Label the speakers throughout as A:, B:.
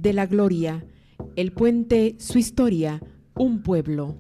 A: de la gloria, el puente, su historia, un pueblo.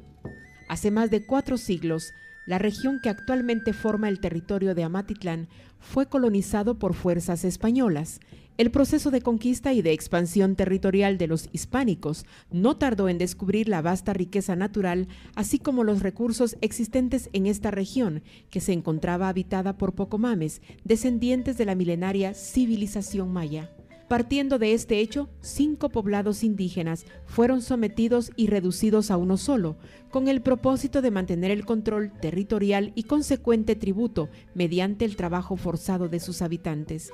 A: Hace más de 4 siglos, la región que actualmente forma el territorio de Amatitlán fue colonizado por fuerzas españolas. El proceso de conquista y de expansión territorial de los hispánicos no tardó en descubrir la vasta riqueza natural, así como los recursos existentes en esta región, que se encontraba habitada por pocomames, descendientes de la milenaria civilización maya. Partiendo de este hecho, 5 poblados indígenas fueron sometidos y reducidos a uno solo, con el propósito de mantener el control territorial y consecuente tributo mediante el trabajo forzado de sus habitantes.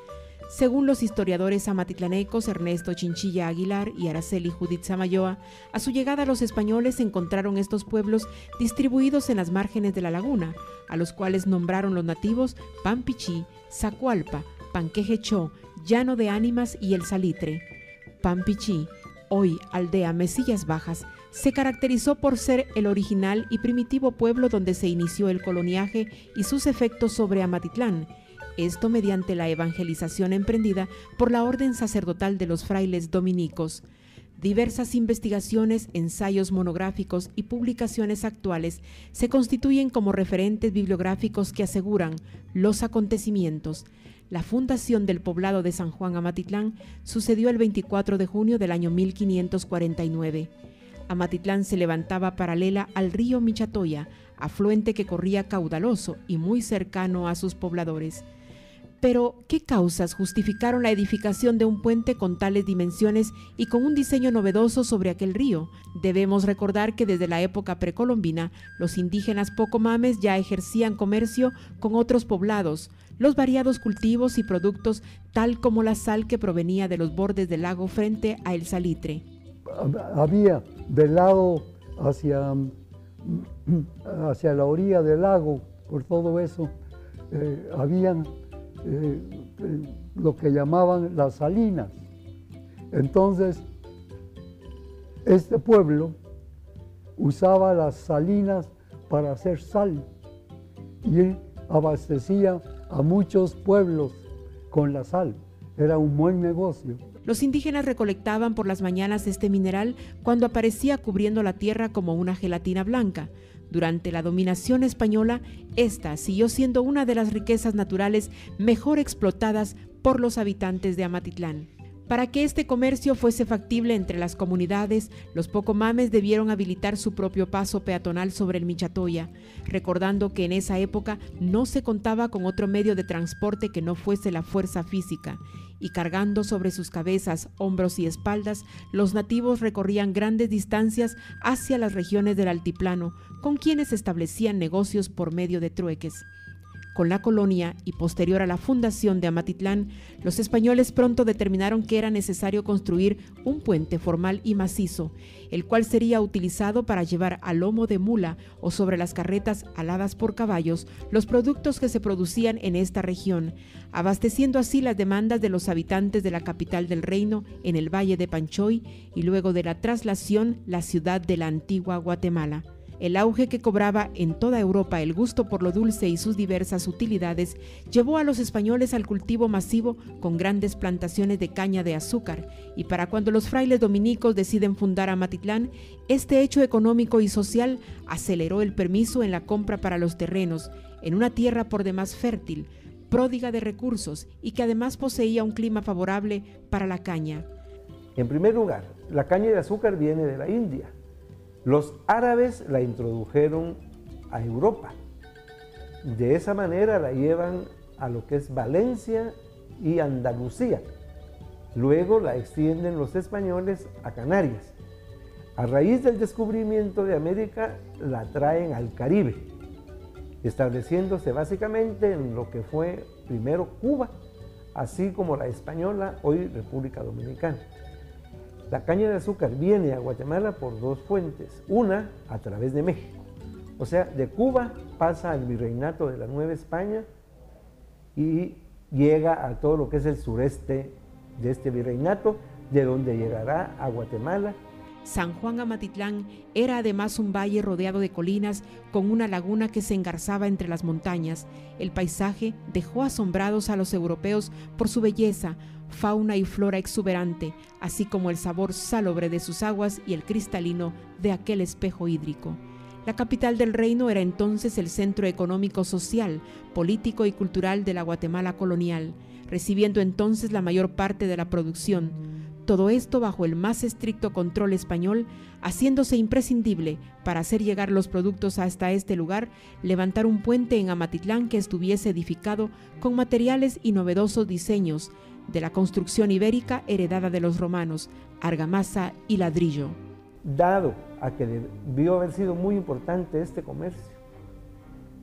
A: Según los historiadores amatitlanecos Ernesto Chinchilla Aguilar y Araceli Judith Samayoa, a su llegada los españoles encontraron estos pueblos distribuidos en las márgenes de la laguna, a los cuales nombraron los nativos Pampichí, Zacualpa, Panquejechó, Llano de Ánimas y El Salitre. Pampichí, hoy aldea Mesillas Bajas, se caracterizó por ser el original y primitivo pueblo donde se inició el coloniaje y sus efectos sobre Amatitlán, esto mediante la evangelización emprendida por la orden sacerdotal de los frailes dominicos. Diversas investigaciones, ensayos monográficos y publicaciones actuales se constituyen como referentes bibliográficos que aseguran los acontecimientos. La fundación del poblado de San Juan Amatitlán sucedió el 24 de junio del año 1549. Amatitlán se levantaba paralela al río Michatoya, afluente que corría caudaloso y muy cercano a sus pobladores. Pero, ¿qué causas justificaron la edificación de un puente con tales dimensiones y con un diseño novedoso sobre aquel río? Debemos recordar que desde la época precolombina, los indígenas pocomames ya ejercían comercio con otros poblados, los variados cultivos y productos, tal como la sal que provenía de los bordes del lago frente a El Salitre.
B: Había del lado hacia la orilla del lago, por todo eso, habían lo que llamaban las salinas. Entonces, este pueblo usaba las salinas para hacer sal y abastecía a muchos pueblos con la sal. Era un buen negocio.
A: Los indígenas recolectaban por las mañanas este mineral cuando aparecía cubriendo la tierra como una gelatina blanca. Durante la dominación española, esta siguió siendo una de las riquezas naturales mejor explotadas por los habitantes de Amatitlán. Para que este comercio fuese factible entre las comunidades, los pocomames debieron habilitar su propio paso peatonal sobre el Michatoya, recordando que en esa época no se contaba con otro medio de transporte que no fuese la fuerza física, y cargando sobre sus cabezas, hombros y espaldas, los nativos recorrían grandes distancias hacia las regiones del altiplano, con quienes establecían negocios por medio de trueques. Con la colonia y posterior a la fundación de Amatitlán, los españoles pronto determinaron que era necesario construir un puente formal y macizo, el cual sería utilizado para llevar a lomo de mula o sobre las carretas aladas por caballos los productos que se producían en esta región, abasteciendo así las demandas de los habitantes de la capital del reino en el Valle de Panchoy y luego de la traslación la ciudad de la antigua Guatemala. El auge que cobraba en toda Europa el gusto por lo dulce y sus diversas utilidades llevó a los españoles al cultivo masivo con grandes plantaciones de caña de azúcar, y para cuando los frailes dominicos deciden fundar Amatitlán, este hecho económico y social aceleró el permiso en la compra para los terrenos, en una tierra por demás fértil, pródiga de recursos y que además poseía un clima favorable para la caña.
C: En primer lugar, la caña de azúcar viene de la India. Los árabes la introdujeron a Europa. De esa manera la llevan a lo que es Valencia y Andalucía. Luego la extienden los españoles a Canarias. A raíz del descubrimiento de América, la traen al Caribe, estableciéndose básicamente en lo que fue primero Cuba, así como la española, hoy República Dominicana. La caña de azúcar viene a Guatemala por 2 fuentes, una a través de México, o sea, de Cuba pasa al virreinato de la Nueva España y llega a todo lo que es el sureste de este virreinato, de donde llegará a Guatemala.
A: San Juan Amatitlán era además un valle rodeado de colinas con una laguna que se engarzaba entre las montañas. El paisaje dejó asombrados a los europeos por su belleza, fauna y flora exuberante, así como el sabor salobre de sus aguas y el cristalino de aquel espejo hídrico. La capital del reino era entonces el centro económico, social, político y cultural de la Guatemala colonial, recibiendo entonces la mayor parte de la producción. Todo esto bajo el más estricto control español, haciéndose imprescindible para hacer llegar los productos hasta este lugar, levantar un puente en Amatitlán que estuviese edificado con materiales y novedosos diseños de la construcción ibérica heredada de los romanos, argamasa y ladrillo.
C: Dado a que debió haber sido muy importante este comercio,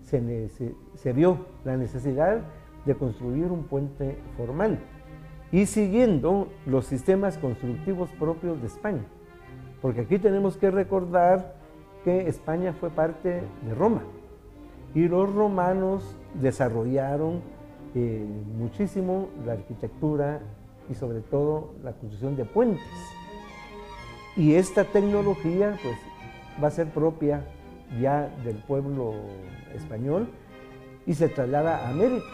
C: se vio la necesidad de construir un puente formal y siguiendo los sistemas constructivos propios de España. Porque aquí tenemos que recordar que España fue parte de Roma y los romanos desarrollaron muchísimo la arquitectura y sobre todo la construcción de puentes. Y esta tecnología pues va a ser propia ya del pueblo español y se traslada a América.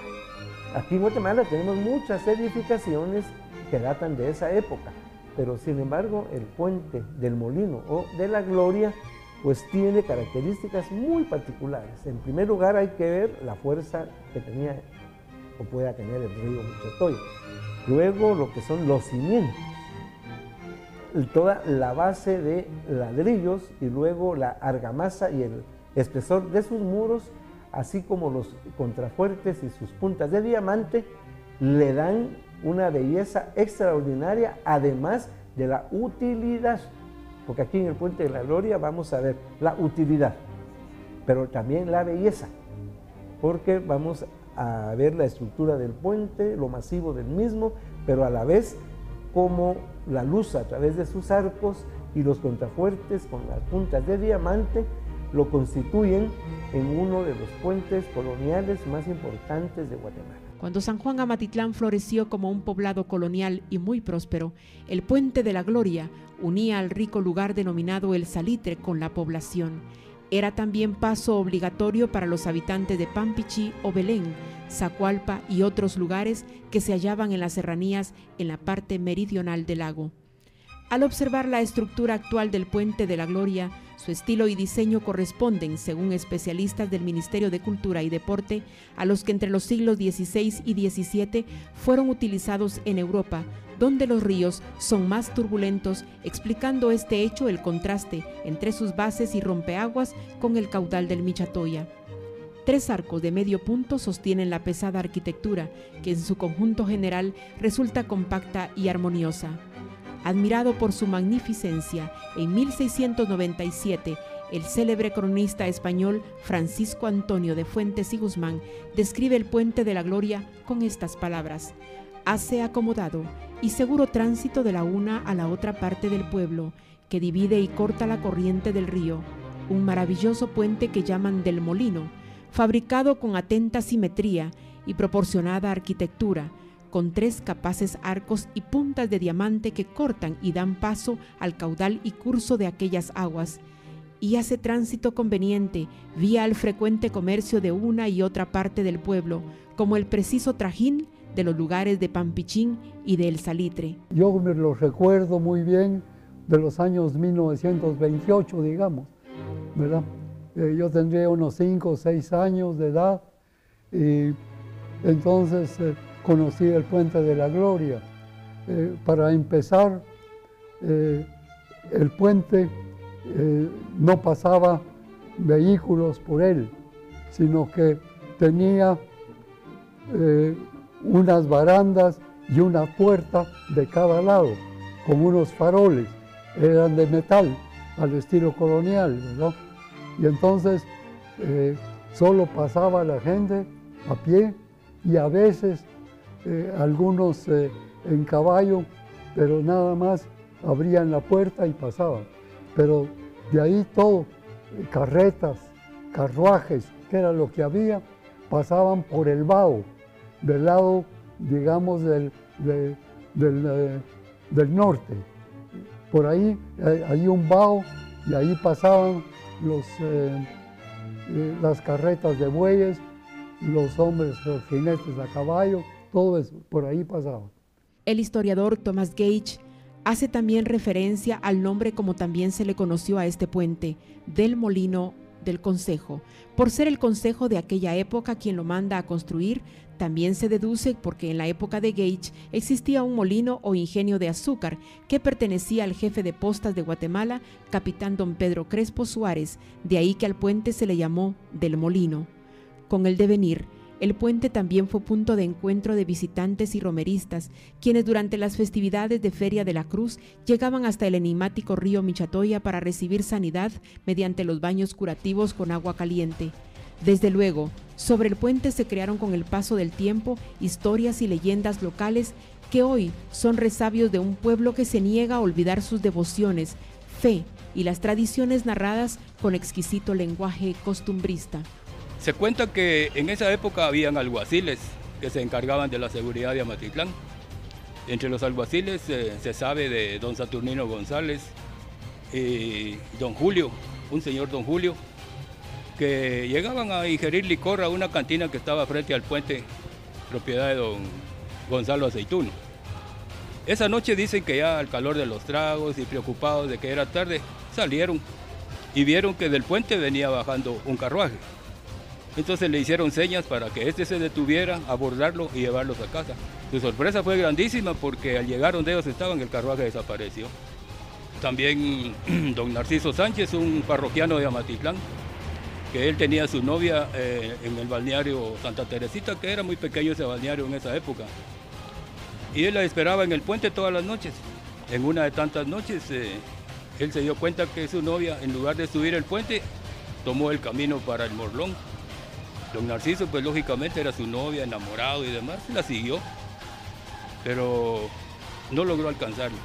C: Aquí en Guatemala tenemos muchas edificaciones que datan de esa época, pero sin embargo el puente del Molino o de la Gloria pues tiene características muy particulares. En primer lugar hay que ver la fuerza que tenía o pueda tener el río Michatoya. Luego lo que son los cimientos, toda la base de ladrillos y luego la argamasa y el espesor de sus muros, así como los contrafuertes y sus puntas de diamante, le dan una belleza extraordinaria, además de la utilidad. Porque aquí en el Puente de la Gloria vamos a ver la utilidad, pero también la belleza, porque vamos a ver la estructura del puente, lo masivo del mismo, pero a la vez como la luz a través de sus arcos y los contrafuertes con las puntas de diamante lo constituyen en uno de los puentes coloniales más importantes de Guatemala.
A: Cuando San Juan Amatitlán floreció como un poblado colonial y muy próspero, el Puente de la Gloria unía al rico lugar denominado El Salitre con la población. Era también paso obligatorio para los habitantes de Pampichí o Belén, Zacualpa y otros lugares que se hallaban en las serranías en la parte meridional del lago. Al observar la estructura actual del Puente de la Gloria, su estilo y diseño corresponden, según especialistas del Ministerio de Cultura y Deporte, a los que entre los siglos XVI y XVII fueron utilizados en Europa, donde los ríos son más turbulentos, explicando este hecho el contraste entre sus bases y rompeaguas con el caudal del Michatoya. 3 arcos de medio punto sostienen la pesada arquitectura, que en su conjunto general resulta compacta y armoniosa. Admirado por su magnificencia, en 1697, el célebre cronista español Francisco Antonio de Fuentes y Guzmán describe el Puente de la Gloria con estas palabras: hace acomodado y seguro tránsito de la una a la otra parte del pueblo, que divide y corta la corriente del río, un maravilloso puente que llaman del Molino, fabricado con atenta simetría y proporcionada arquitectura, con 3 capaces arcos y puntas de diamante que cortan y dan paso al caudal y curso de aquellas aguas, y hace tránsito conveniente vía al frecuente comercio de una y otra parte del pueblo, como el preciso trajín de los lugares de Pampichín y de El Salitre.
B: Yo me lo recuerdo muy bien de los años 1928, digamos, ¿verdad? Yo tendría unos 5 o 6 años de edad y entonces conocí el Puente de la Gloria. Para empezar, el puente no pasaba vehículos por él, sino que tenía unas barandas y una puerta de cada lado, con unos faroles, eran de metal, al estilo colonial, ¿verdad? Y entonces solo pasaba la gente a pie y a veces algunos en caballo, pero nada más abrían la puerta y pasaban. Pero de ahí todo, carretas, carruajes, que era lo que había, pasaban por el vado, del lado, digamos, del norte, por ahí hay un bajo y ahí pasaban las carretas de bueyes, los hombres, los jinetes a caballo, todo eso, por ahí pasaba.
A: El historiador Thomas Gage hace también referencia al nombre como también se le conoció a este puente, del Molino del Consejo, por ser el consejo de aquella época quien lo manda a construir. También se deduce porque en la época de Gage existía un molino o ingenio de azúcar que pertenecía al jefe de postas de Guatemala, capitán don Pedro Crespo Suárez, de ahí que al puente se le llamó del Molino. Con el devenir, el puente también fue punto de encuentro de visitantes y romeristas, quienes durante las festividades de Feria de la Cruz llegaban hasta el enigmático río Michatoya para recibir sanidad mediante los baños curativos con agua caliente. Desde luego, sobre el puente se crearon con el paso del tiempo historias y leyendas locales que hoy son resabios de un pueblo que se niega a olvidar sus devociones, fe y las tradiciones narradas con exquisito lenguaje costumbrista.
D: Se cuenta que en esa época habían alguaciles que se encargaban de la seguridad de Amatitlán. Entre los alguaciles se sabe de don Saturnino González y don Julio, un señor don Julio, que llegaban a ingerir licor a una cantina que estaba frente al puente, propiedad de don Gonzalo Aceituno. Esa noche dicen que ya al calor de los tragos y preocupados de que era tarde, salieron y vieron que del puente venía bajando un carruaje. Entonces le hicieron señas para que este se detuviera, abordarlo y llevarlos a casa. Su sorpresa fue grandísima porque al llegar donde ellos estaban el carruaje desapareció. También don Narciso Sánchez, un parroquiano de Amatitlán, que él tenía a su novia en el balneario Santa Teresita, que era muy pequeño ese balneario en esa época. Y él la esperaba en el puente todas las noches. En una de tantas noches, él se dio cuenta que su novia, en lugar de subir el puente, tomó el camino para el Morlón. Don Narciso, pues lógicamente era su novia, enamorado y demás, la siguió, pero no logró alcanzarla.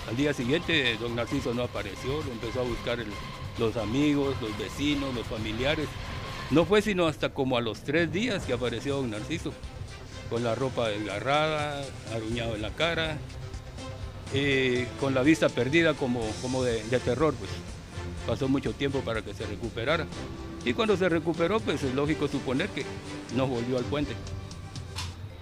D: Al día siguiente, don Narciso no apareció, lo empezó a buscar los amigos, los vecinos, los familiares. No fue sino hasta como a los 3 días que apareció don Narciso, con la ropa desgarrada, aruñado en la cara, con la vista perdida como de terror, pues. Pasó mucho tiempo para que se recuperara. Y cuando se recuperó, pues es lógico suponer que no volvió al puente.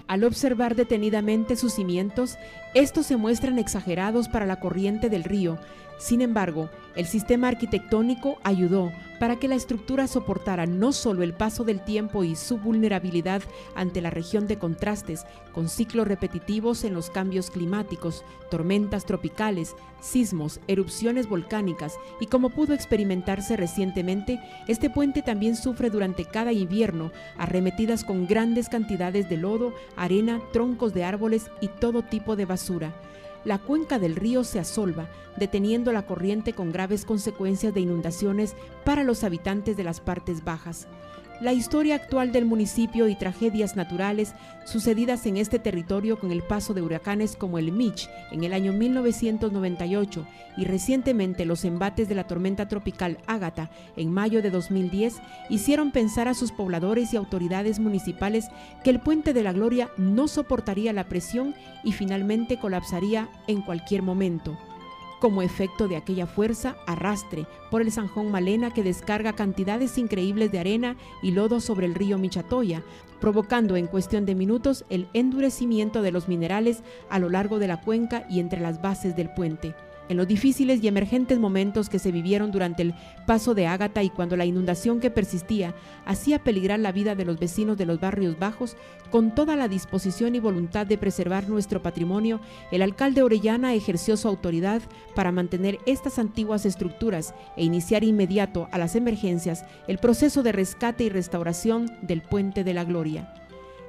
A: Al observar detenidamente sus cimientos, estos se muestran exagerados para la corriente del río. Sin embargo, el sistema arquitectónico ayudó para que la estructura soportara no solo el paso del tiempo y su vulnerabilidad ante la región de contrastes, con ciclos repetitivos en los cambios climáticos, tormentas tropicales, sismos, erupciones volcánicas y como pudo experimentarse recientemente, este puente también sufre durante cada invierno arremetidas con grandes cantidades de lodo, arena, troncos de árboles y todo tipo de basura. La cuenca del río se asolva, deteniendo la corriente con graves consecuencias de inundaciones para los habitantes de las partes bajas. La historia actual del municipio y tragedias naturales sucedidas en este territorio con el paso de huracanes como el Mitch en el año 1998 y recientemente los embates de la tormenta tropical Ágata en mayo de 2010 hicieron pensar a sus pobladores y autoridades municipales que el Puente de la Gloria no soportaría la presión y finalmente colapsaría en cualquier momento. Como efecto de aquella fuerza, arrastre por el Zanjón Malena que descarga cantidades increíbles de arena y lodo sobre el río Michatoya, provocando en cuestión de minutos el endurecimiento de los minerales a lo largo de la cuenca y entre las bases del puente. En los difíciles y emergentes momentos que se vivieron durante el paso de Ágata y cuando la inundación que persistía hacía peligrar la vida de los vecinos de los barrios bajos, con toda la disposición y voluntad de preservar nuestro patrimonio, el alcalde Orellana ejerció su autoridad para mantener estas antiguas estructuras e iniciar inmediato a las emergencias el proceso de rescate y restauración del Puente de la Gloria.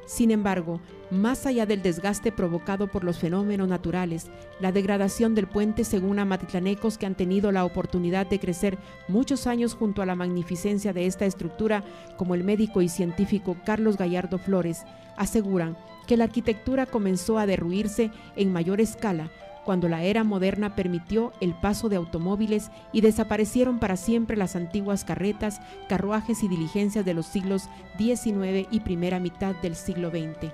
A: Sin embargo, más allá del desgaste provocado por los fenómenos naturales, la degradación del puente, según amatitlanecos que han tenido la oportunidad de crecer muchos años junto a la magnificencia de esta estructura, como el médico y científico Carlos Gallardo Flores, aseguran que la arquitectura comenzó a derruirse en mayor escala cuando la era moderna permitió el paso de automóviles y desaparecieron para siempre las antiguas carretas, carruajes y diligencias de los siglos XIX y primera mitad del siglo XX.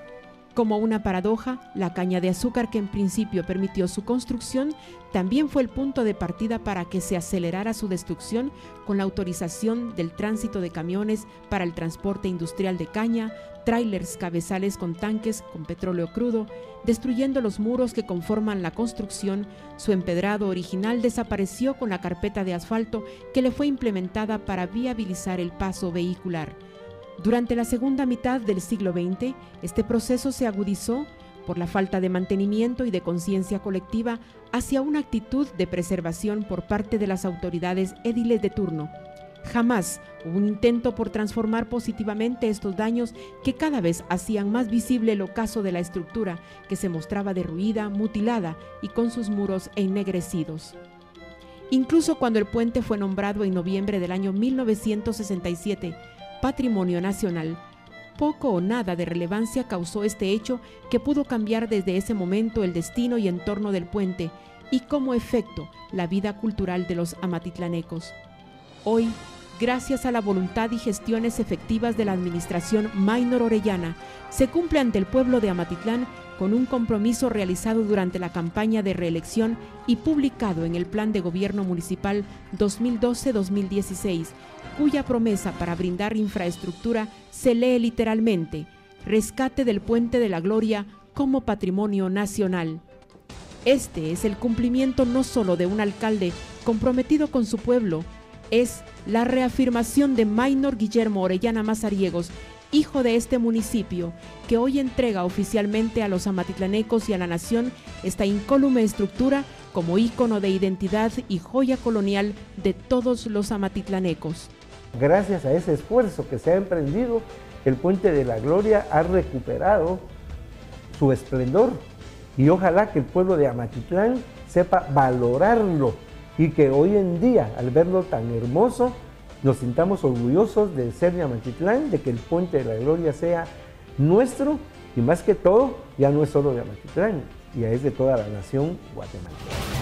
A: Como una paradoja, la caña de azúcar que en principio permitió su construcción también fue el punto de partida para que se acelerara su destrucción con la autorización del tránsito de camiones para el transporte industrial de caña, tráilers cabezales con tanques con petróleo crudo, destruyendo los muros que conforman la construcción. Su empedrado original desapareció con la carpeta de asfalto que le fue implementada para viabilizar el paso vehicular. Durante la segunda mitad del siglo XX, este proceso se agudizó por la falta de mantenimiento y de conciencia colectiva hacia una actitud de preservación por parte de las autoridades ediles de turno. Jamás hubo un intento por transformar positivamente estos daños que cada vez hacían más visible el ocaso de la estructura, que se mostraba derruida, mutilada y con sus muros ennegrecidos. Incluso cuando el puente fue nombrado en noviembre del año 1967 Patrimonio Nacional, poco o nada de relevancia causó este hecho que pudo cambiar desde ese momento el destino y entorno del puente y como efecto la vida cultural de los amatitlanecos. Hoy, gracias a la voluntad y gestiones efectivas de la administración Maynor Orellana, se cumple ante el pueblo de Amatitlán con un compromiso realizado durante la campaña de reelección y publicado en el Plan de Gobierno Municipal 2012-2016, cuya promesa para brindar infraestructura se lee literalmente: rescate del Puente de la Gloria como patrimonio nacional. Este es el cumplimiento no solo de un alcalde comprometido con su pueblo, es la reafirmación de Maynor Guillermo Orellana Mazariegos, hijo de este municipio, que hoy entrega oficialmente a los amatitlanecos y a la nación esta incólume estructura como ícono de identidad y joya colonial de todos los amatitlanecos.
C: Gracias a ese esfuerzo que se ha emprendido, el Puente de la Gloria ha recuperado su esplendor y ojalá que el pueblo de Amatitlán sepa valorarlo y que hoy en día, al verlo tan hermoso, nos sintamos orgullosos de ser de Amatitlán, de que el Puente de la Gloria sea nuestro y más que todo, ya no es solo de Amatitlán, ya es de toda la nación guatemalteca.